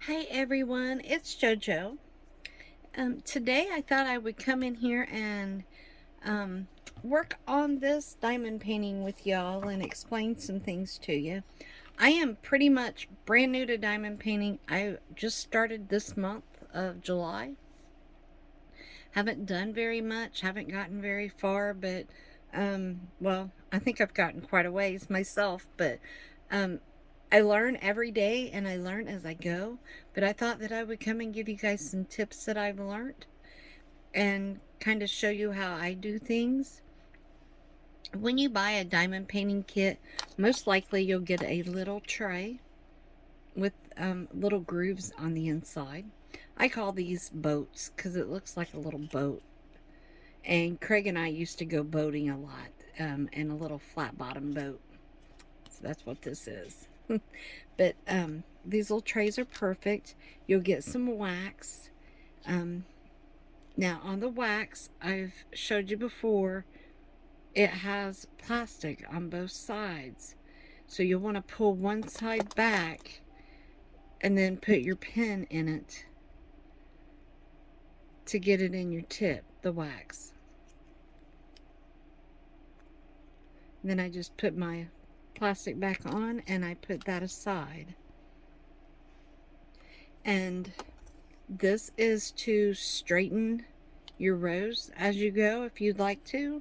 Hey everyone, it's JoJo. Today I thought I would come in here and um, work on this diamond painting with y'all and explain some things to you. I am pretty much brand new to diamond painting. I just started this month of July. Haven't done very much, haven't gotten very far, but well, I think I've gotten quite a ways myself, but um, I learn every day and I learn as I go. But I thought that I would come and give you guys some tips that I've learned and kind of show you how I do things. When you buy a diamond painting kit, most likely you'll get a little tray with little grooves on the inside. I call these boats because it looks like a little boat. And Craig and I used to go boating a lot in a little flat bottom boat. So that's what this is. But these little trays are perfect. You'll get some wax. Um, Now, on the wax, I've showed you before, it has plastic on both sides. So you'll want to pull one side back and then put your pen in it to get it in your tip, the wax. And then I just put my plastic back on and I put that aside. And this is to straighten your rows as you go if you'd like to.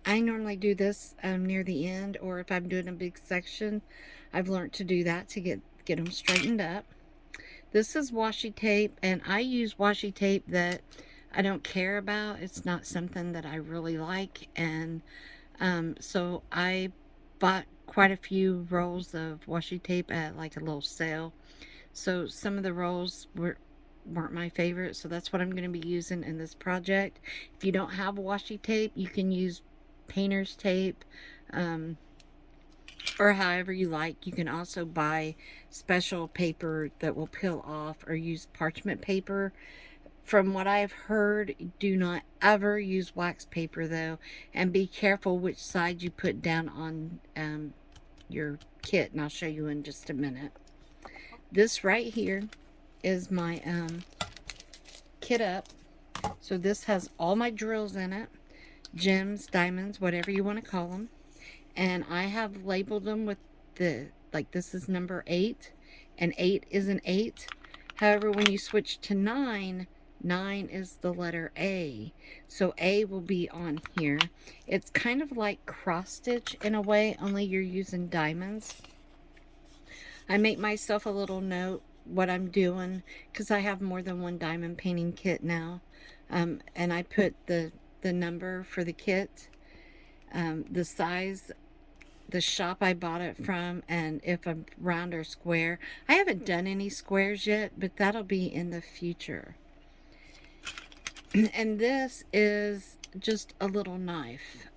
I normally do this near the end, or if I'm doing a big section, I've learned to do that to get them straightened up. This is washi tape, and I use washi tape that I don't care about. It's not something that I really like, and so I bought quite a few rolls of washi tape at like a little sale. So some of the rolls weren't my favorite, so that's what I'm going to be using in this project. If you don't have washi tape, you can use painter's tape, or however you like. You can also buy special paper that will peel off, or use parchment paper. From what I've heard, do not ever use wax paper though, and be careful which side you put down on your kit, and I'll show you in just a minute. This right here is my kit up. So this has all my drills in it, gems, diamonds, whatever you want to call them. And I have labeled them with like this is number 8, and 8 is an 8. However, when you switch to 9, 9 is the letter A. So A will be on here. It's kind of like cross stitch in a way, only you're using diamonds. I make myself a little note what I'm doing because I have more than one diamond painting kit now. And I put the number for the kit, the size, the shop I bought it from, and if I'm round or square. I haven't done any squares yet, but that'll be in the future. And this is just a little knife,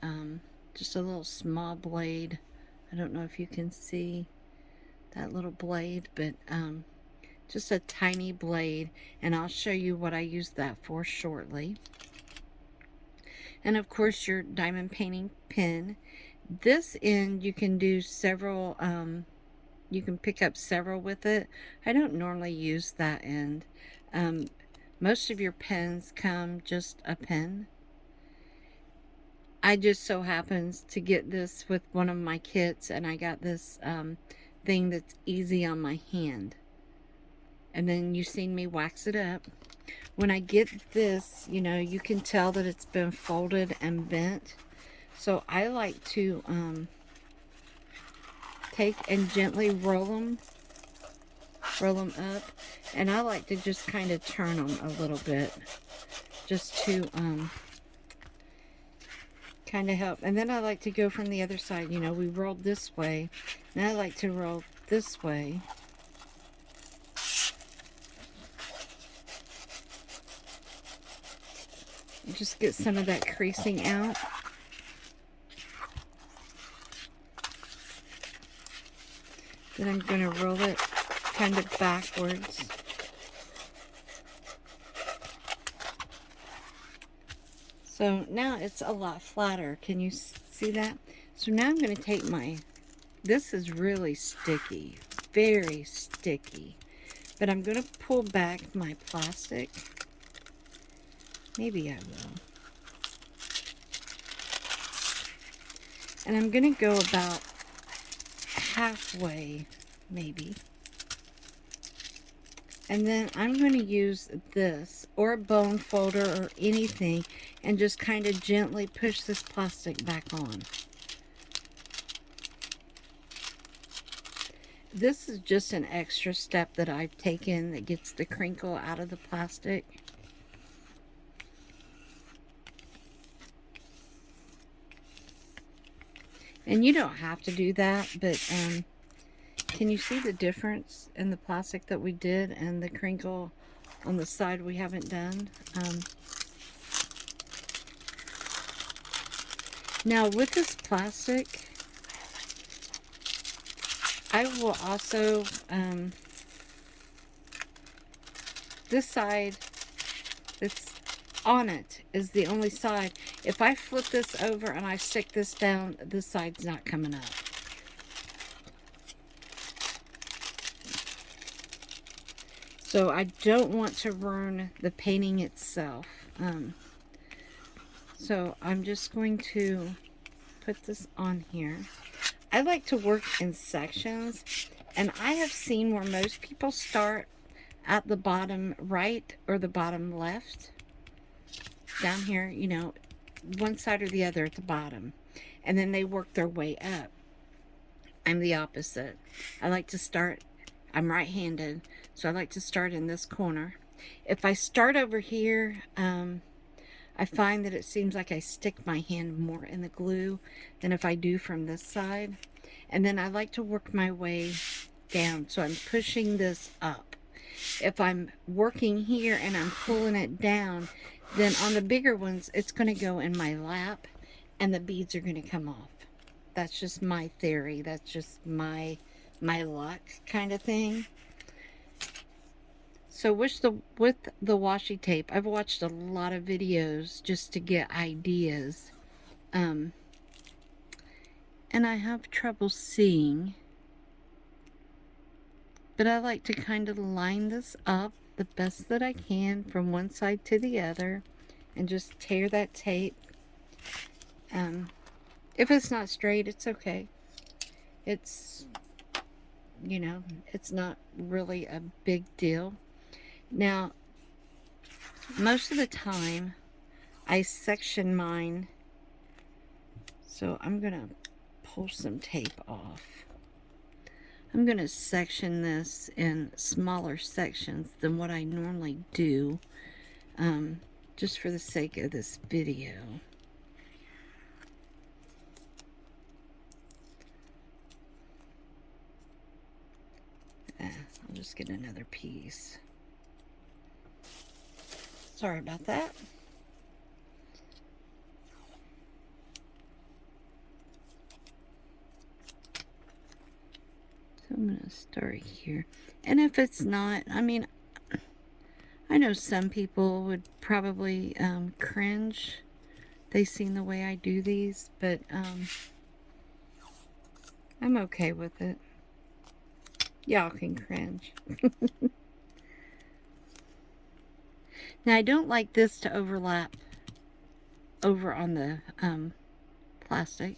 just a little small blade. I don't know if you can see that little blade, but just a tiny blade, and I'll show you what I use that for shortly. And of course your diamond painting pen. This end you can do several, you can pick up several with it. I don't normally use that end. Most of your pens come just a pen. I just so happens to get this with one of my kits, and I got this thing that's easy on my hand. And then you've seen me wax it up. When I get this, you know, you can tell that it's been folded and bent. So I like to take and gently roll them up. And I like to just kind of turn them a little bit, just to kind of help. And then I like to go from the other side. You know, we rolled this way, and I like to roll this way. Just get some of that creasing out. Then I'm going to roll it kind of backwards. So now it's a lot flatter. Can you see that? So now I'm going to take my, this is really sticky, very sticky. But I'm going to pull back my plastic. Maybe I will. And I'm going to go about halfway, maybe. And then I'm going to use this or a bone folder or anything and just kind of gently push this plastic back on. This is just an extra step that I've taken that gets the crinkle out of the plastic. And you don't have to do that, but can you see the difference in the plastic that we did and the crinkle on the side we haven't done? Now with this plastic, I will also, this side that's on it is the only side. If I flip this over and I stick this down, this side's not coming up. So I don't want to ruin the painting itself. So I'm just going to put this on here. I like to work in sections, and I have seen where most people start at the bottom right or the bottom left. Down here, you know, one side or the other at the bottom. And then they work their way up. I'm the opposite. I like to start, I'm right-handed, so I like to start in this corner. If I start over here, I find that it seems like I stick my hand more in the glue than if I do from this side. And then I like to work my way down, so I'm pushing this up. If I'm working here and I'm pulling it down, then on the bigger ones, it's going to go in my lap and the beads are going to come off. That's just my theory. That's just my luck kind of thing. So with the washi tape, I've watched a lot of videos just to get ideas. And I have trouble seeing. But I like to kind of line this up the best that I can from one side to the other and just tear that tape. If it's not straight, it's okay. It's, you know, it's not really a big deal. Now, most of the time, I section mine. So I'm going to pull some tape off. I'm going to section this in smaller sections than what I normally do, just for the sake of this video. I'll just get another piece. Sorry about that. So I'm going to start here. And if it's not, I mean, I know some people would probably cringe. They've seen the way I do these, but I'm okay with it. Y'all can cringe. Now, I don't like this to overlap over on the plastic.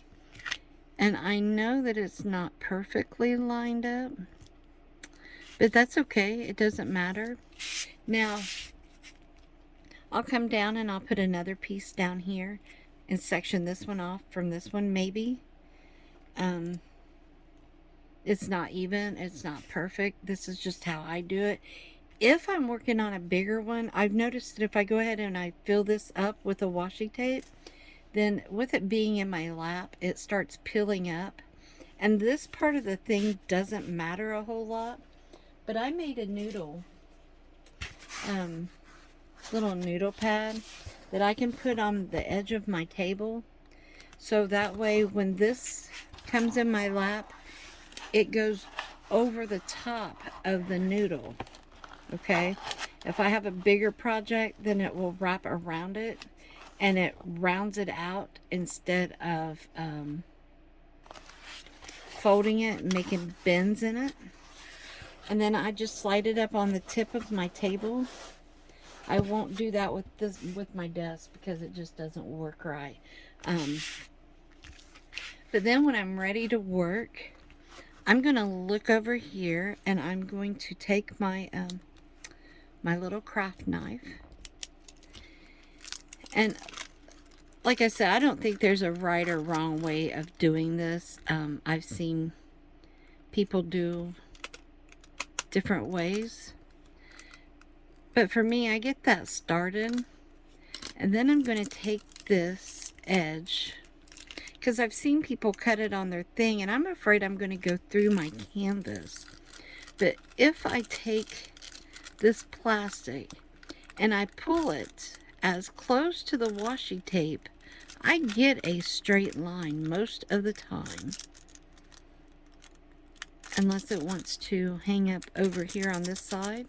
And I know that it's not perfectly lined up, but that's okay. It doesn't matter. Now, I'll come down and I'll put another piece down here and section this one off from this one, maybe. It's not even. It's not perfect. This is just how I do it. If I'm working on a bigger one, I've noticed that if I go ahead and I fill this up with a washi tape, then with it being in my lap, it starts peeling up. And this part of the thing doesn't matter a whole lot. But I made a noodle, little noodle pad that I can put on the edge of my table. So that way when this comes in my lap, it goes over the top of the noodle. Okay? If I have a bigger project, then it will wrap around it. And it rounds it out instead of folding it and making bends in it. And then I just slide it up on the tip of my table. I won't do that with my desk because it just doesn't work right. But then when I'm ready to work, I'm going to look over here and I'm going to take my my little craft knife. And like I said, I don't think there's a right or wrong way of doing this. I've seen people do different ways. But for me, I get that started. And then I'm going to take this edge, because I've seen people cut it on their thing, and I'm afraid I'm going to go through my canvas. But if I take this plastic and I pull it as close to the washi tape, I get a straight line most of the time. Unless it wants to hang up over here on this side.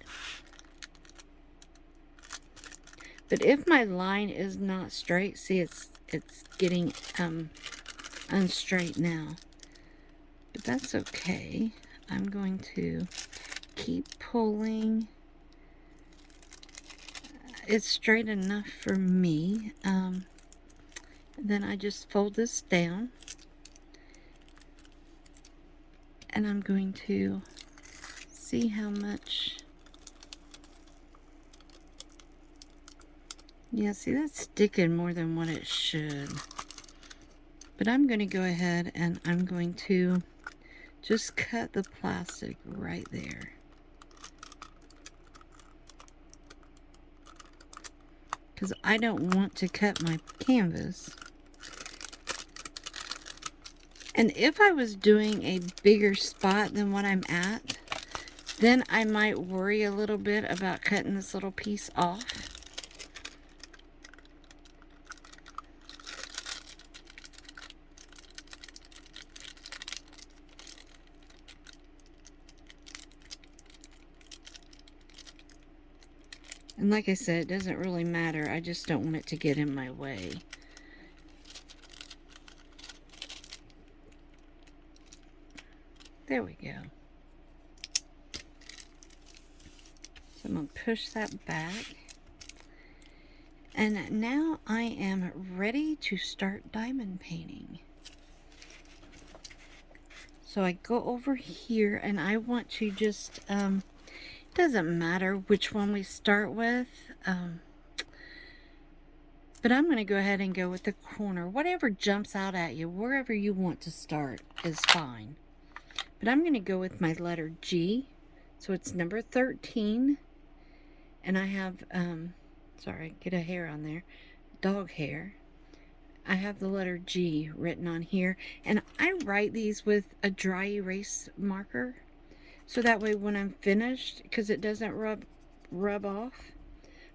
But if my line is not straight, see, it's getting unstraight now. But that's okay. I'm going to keep pulling. It's straight enough for me. Then I just fold this down. And I'm going to see how much. Yeah, see, that's sticking more than what it should. But I'm going to go ahead and I'm going to just cut the plastic right there. Because I don't want to cut my canvas. And if I was doing a bigger spot than what I'm at, then I might worry a little bit about cutting this little piece off. And like I said, it doesn't really matter. I just don't want it to get in my way. There we go. So I'm going to push that back. And now I am ready to start diamond painting. So I go over here and I want to just, it doesn't matter which one we start with. But I'm going to go ahead and go with the corner. Whatever jumps out at you, wherever you want to start is fine. But I'm going to go with my letter G. So it's number 13. And I have, sorry, get a hair on there, dog hair. I have the letter G written on here. And I write these with a dry erase marker. So that way when I'm finished, because it doesn't rub off.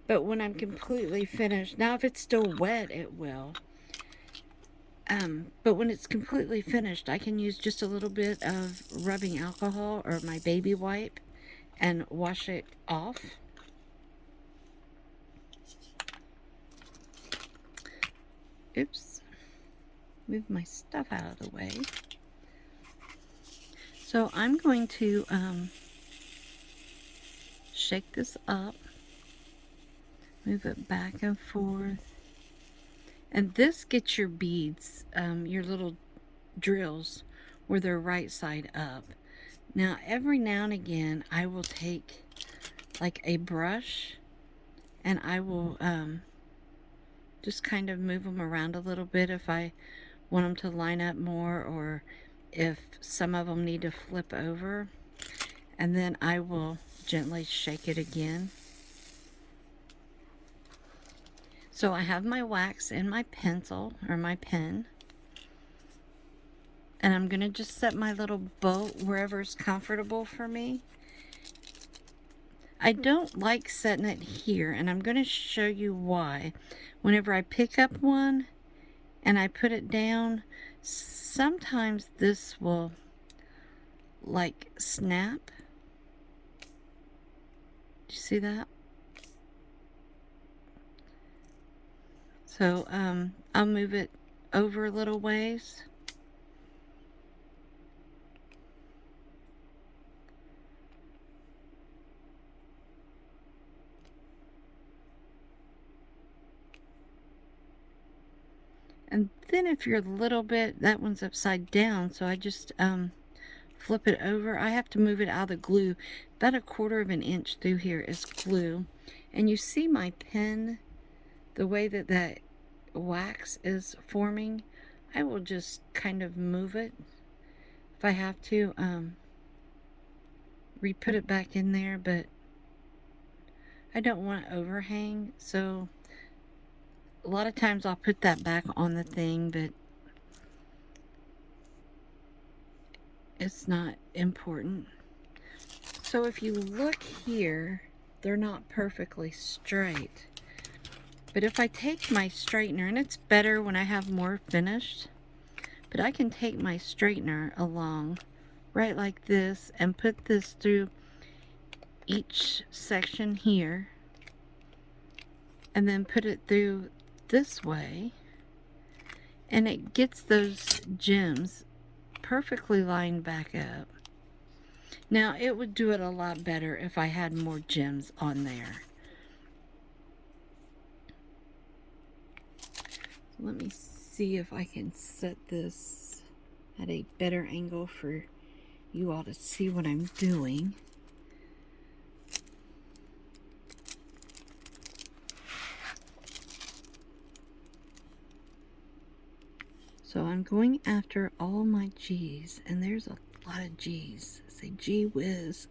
But when I'm completely finished, now if it's still wet, it will. But when it's completely finished, I can use just a little bit of rubbing alcohol or my baby wipe and wash it off. Oops. Move my stuff out of the way. So I'm going to shake this up. Move it back and forth. And this gets your beads, your little drills, where they're right side up. Now, every now and again, I will take like a brush and I will just kind of move them around a little bit if I want them to line up more, or if some of them need to flip over. And then I will gently shake it again. So I have my wax and my pencil, or my pen. And I'm going to just set my little bow wherever is comfortable for me. I don't like setting it here, and I'm going to show you why. Whenever I pick up one and I put it down, sometimes this will like snap. Do you see that? So I'll move it over a little ways. And then if you're a little bit, that one's upside down, so I just flip it over. I have to move it out of the glue. About 1/4 of an inch through here is glue. And you see my pen, the way that that wax is forming. I will just kind of move it if I have to, re-put it back in there, but I don't want to overhang, so a lot of times I'll put that back on the thing, but it's not important. So if you look here, they're not perfectly straight. But if I take my straightener, and it's better when I have more finished, but I can take my straightener along right like this and put this through each section here, and then put it through this way, and it gets those gems perfectly lined back up. Now it would do it a lot better if I had more gems on there. Let me see if I can set this at a better angle for you all to see what I'm doing. So I'm going after all my G's, and there's a lot of G's. Say gee whiz.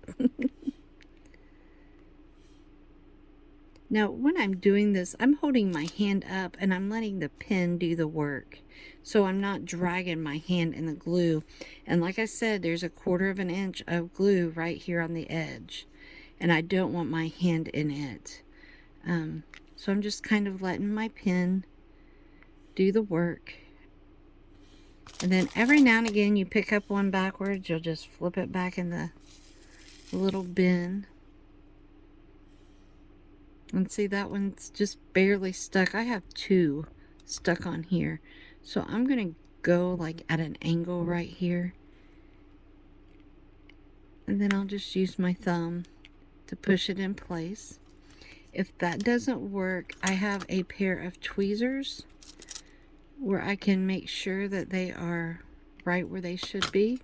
Now when I'm doing this, I'm holding my hand up and I'm letting the pen do the work. So I'm not dragging my hand in the glue. And like I said, there's 1/4 of an inch of glue right here on the edge. And I don't want my hand in it. So I'm just kind of letting my pen do the work. And then every now and again you pick up one backwards, you'll just flip it back in the little bin. And see, that one's just barely stuck. I have 2 stuck on here. So I'm going to go like at an angle right here. And then I'll just use my thumb to push it in place. If that doesn't work, I have a pair of tweezers where I can make sure that they are right where they should be.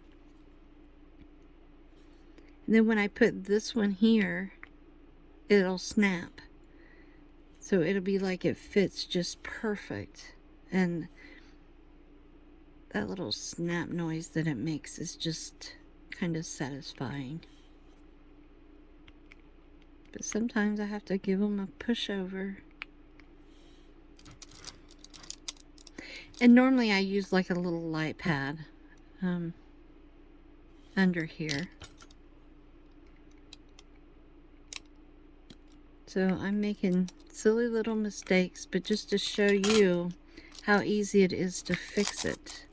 And then when I put this one here, it'll snap. So it'll be like it fits just perfect. And that little snap noise that it makes is just kind of satisfying. But sometimes I have to give them a push over. And normally I use like a little light pad under here. So I'm making silly little mistakes, but just to show you how easy it is to fix it.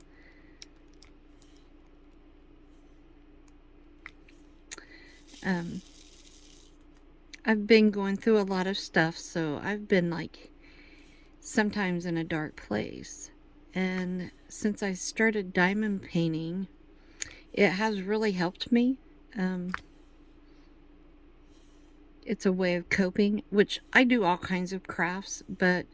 I've been going through a lot of stuff, so I've been like sometimes in a dark place. And since I started diamond painting, it has really helped me. It's a way of coping, which I do all kinds of crafts, but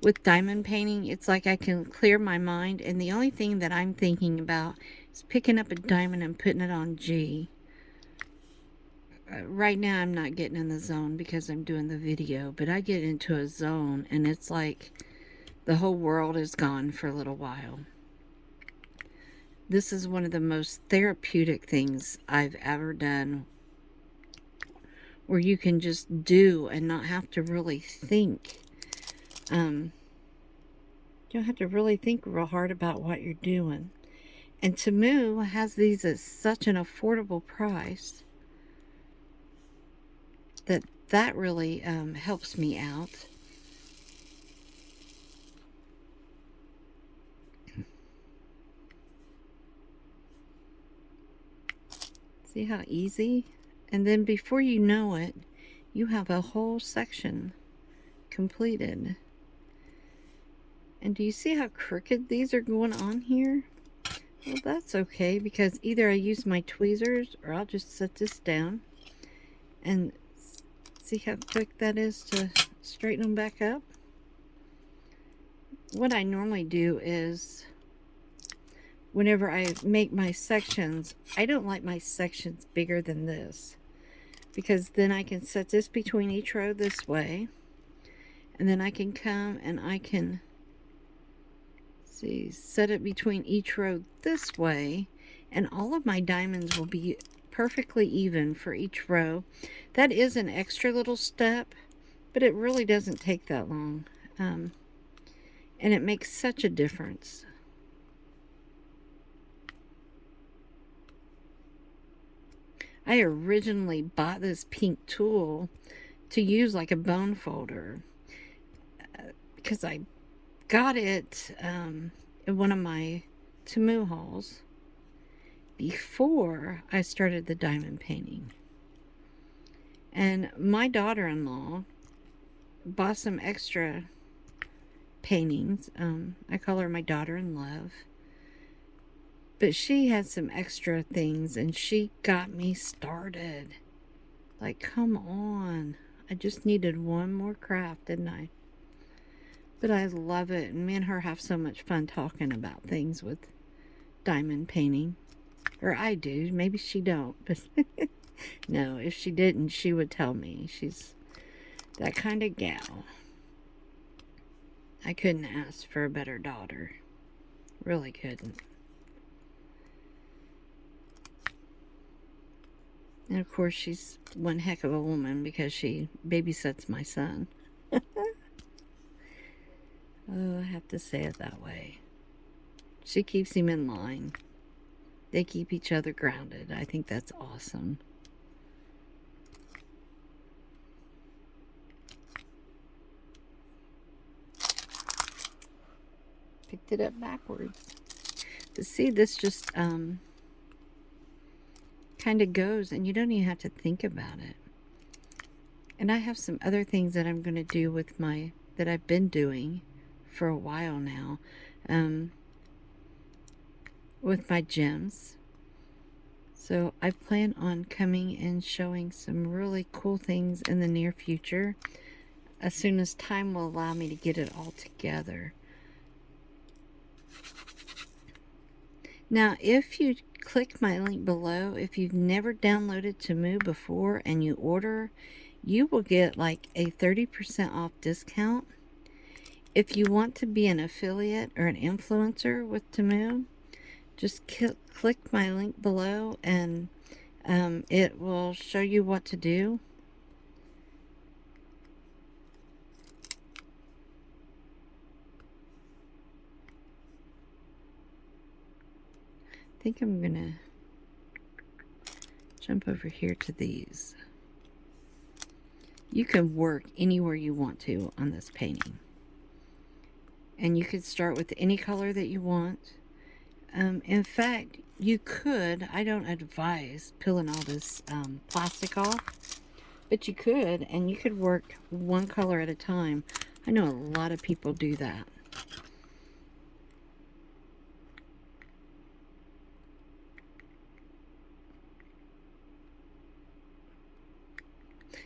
with diamond painting, it's like I can clear my mind, and the only thing that I'm thinking about is picking up a diamond and putting it on G. Right now I'm not getting in the zone because I'm doing the video, but I get into a zone and it's like the whole world is gone for a little while. This is one of the most therapeutic things I've ever done, where you can just do and not have to really think. You don't have to really think real hard about what you're doing. And Temu has these at such an affordable price that really helps me out. See how easy? And then before you know it, you have a whole section completed. And do you see how crooked these are going on here? Well, that's okay, because either I use my tweezers or I'll just set this down. And see how quick that is to straighten them back up? what I normally do is whenever I make my sections, I don't like my sections bigger than this, because then I can set this between each row this way, and then I can come and I can set it between each row this way, and all of my diamonds will be perfectly even for each row. That is an extra little step, but it really doesn't take that long, and it makes such a difference. I originally bought this pink tool to use like a bone folder, because I got it in one of my Temu hauls before I started the diamond painting. And my daughter-in-law bought some extra paintings. I call her my daughter-in-love. But she had some extra things, and she got me started. Like, come on. I just needed one more craft, didn't I? But I love it, and me and her have so much fun talking about things with diamond painting. Or I do. Maybe she don't, but no, if she didn't, she would tell me. She's that kind of gal. I couldn't ask for a better daughter. Really couldn't. And of course, she's one heck of a woman because she babysits my son. Oh, I have to say it that way. She keeps him in line. They keep each other grounded. I think that's awesome. Picked it up backwards. But see, this just kind of goes, and you don't even have to think about it. And I have some other things that I'm going to do with that I've been doing for a while now, with my gems. So I plan on coming and showing some really cool things in the near future, as soon as time will allow me to get it all together. Now, if you click my link below, if you've never downloaded Temu before and you order, you will get like a 30% off discount. If you want to be an affiliate or an influencer with Temu, just click my link below, and it will show you what to do. I think I'm gonna jump over here to these. You can work anywhere you want to on this painting, and you could start with any color that you want. In fact, you could, I don't advise peeling all this plastic off, but you could, and you could work one color at a time. I know a lot of people do that.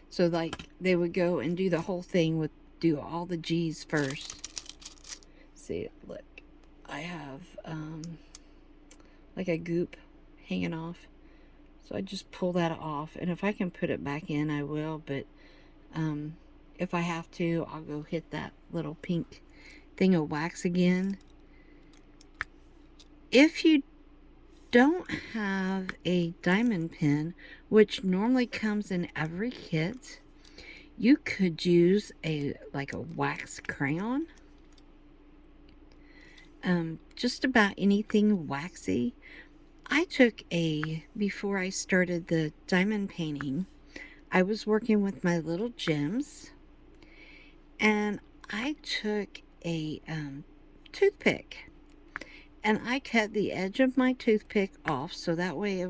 So like they would go and do the whole thing with, do all the G's first. See, look, I have like a goop hanging off, so I just pull that off, and if I can put it back in, I will, but if I have to, I'll go hit that little pink thing of wax again. If you don't have a diamond pen, which normally comes in every kit, you could use like a wax crayon. Just about anything waxy. I took before I started the diamond painting, I was working with my little gems, and I took a toothpick, and I cut the edge of my toothpick off so that way it